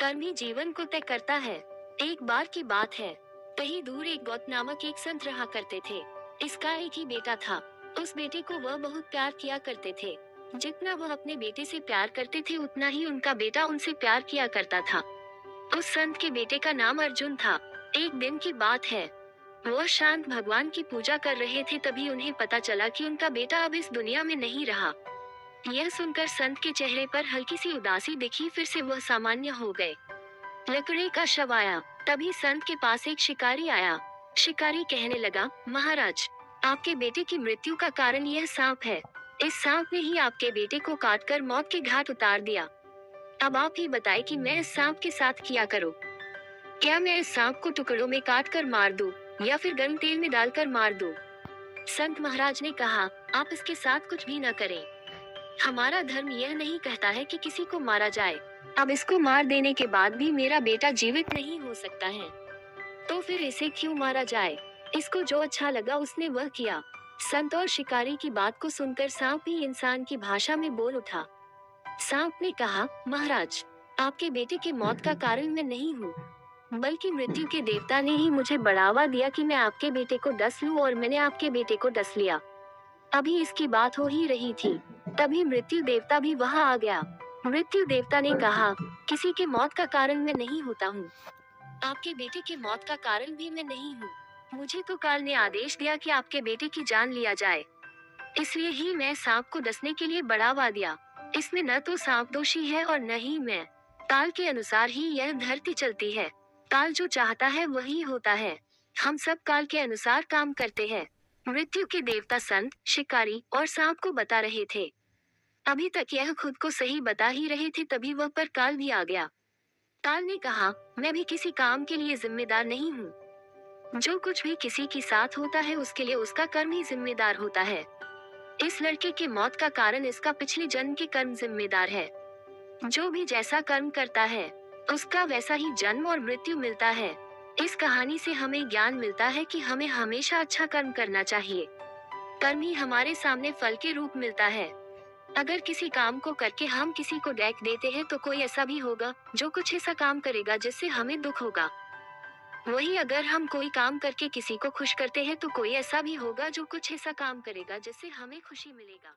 कर्म ही जीवन को तय करता है। एक बार की बात है, कहीं दूर एक गौत नामक एक संत रहा करते थे। इसका एक ही बेटा था। उस बेटे को वह बहुत प्यार किया करते थे। जितना वह अपने बेटे से प्यार करते थे उतना ही उनका बेटा उनसे प्यार किया करता था। उस संत के बेटे का नाम अर्जुन था। एक दिन की बात है, वह शांत भगवान की पूजा कर रहे थे, तभी उन्हें पता चला कि उनका बेटा अब इस दुनिया में नहीं रहा। यह सुनकर संत के चेहरे पर हल्की सी उदासी दिखी, फिर से वह सामान्य हो गए। लकड़ी का शव आया। तभी संत के पास एक शिकारी आया। शिकारी कहने लगा, महाराज, आपके बेटे की मृत्यु का कारण यह सांप है। इस सांप ने ही आपके बेटे को काटकर मौत के घाट उतार दिया। अब आप ही बताएं कि मैं इस सांप के साथ क्या करूं? क्या मैं इस सांप को टुकड़ों में काट कर मार दूं, या फिर गर्म तेल में डालकर मार दूं? संत महाराज ने कहा, आप इसके साथ कुछ भी न करें। हमारा धर्म यह नहीं कहता है कि किसी को मारा जाए। अब इसको मार देने के बाद भी मेरा बेटा जीवित नहीं हो सकता है, तो फिर इसे क्यों मारा जाए? इसको जो अच्छा लगा उसने वह किया। संत और शिकारी की बात को सुनकर सांप भी इंसान की भाषा में बोल उठा। सांप ने कहा, महाराज, आपके बेटे की मौत का कारण मैं नहीं हूँ, बल्कि मृत्यु के देवता ने ही मुझे बढ़ावा दिया कि मैं आपके बेटे को डस लूं, और मैंने आपके बेटे को डस लिया। अभी इसकी बात हो ही रही थी, तभी मृत्यु देवता भी वहां आ गया। मृत्यु देवता ने कहा, किसी के मौत का कारण मैं नहीं होता हूँ। आपके बेटे की मौत का कारण भी मैं नहीं हूँ। मुझे तो काल ने आदेश दिया कि आपके बेटे की जान लिया जाए, इसलिए ही मैं सांप को डसने के लिए बढ़ावा दिया। इसमें न तो सांप दोषी है और न ही मैं। काल के अनुसार ही यह धरती चलती है। काल जो चाहता है वही होता है। हम सब काल के अनुसार काम करते हैं। मृत्यु के देवता संत, शिकारी और सांप को बता रहे थे। अभी तक यह खुद को सही बता ही रहे थे, तभी वह पर काल भी आ गया। काल ने कहा, मैं भी किसी काम के लिए जिम्मेदार नहीं हूँ। जो कुछ भी किसी के साथ होता है उसके लिए उसका कर्म ही जिम्मेदार होता है। इस लड़के की मौत का कारण इसका पिछले जन्म के कर्म जिम्मेदार है। जो भी जैसा कर्म करता है उसका वैसा ही जन्म और मृत्यु मिलता है। इस कहानी से हमें ज्ञान मिलता है कि हमें हमेशा अच्छा कर्म करना चाहिए। कर्म ही हमारे सामने फल के रूप मिलता है। अगर किसी काम को करके हम किसी को डेक देते हैं तो कोई ऐसा भी होगा जो कुछ ऐसा काम करेगा जिससे हमें दुख होगा। वही अगर हम कोई काम करके किसी को खुश करते हैं तो कोई ऐसा भी होगा जो कुछ ऐसा काम करेगा जिससे हमें खुशी मिलेगा।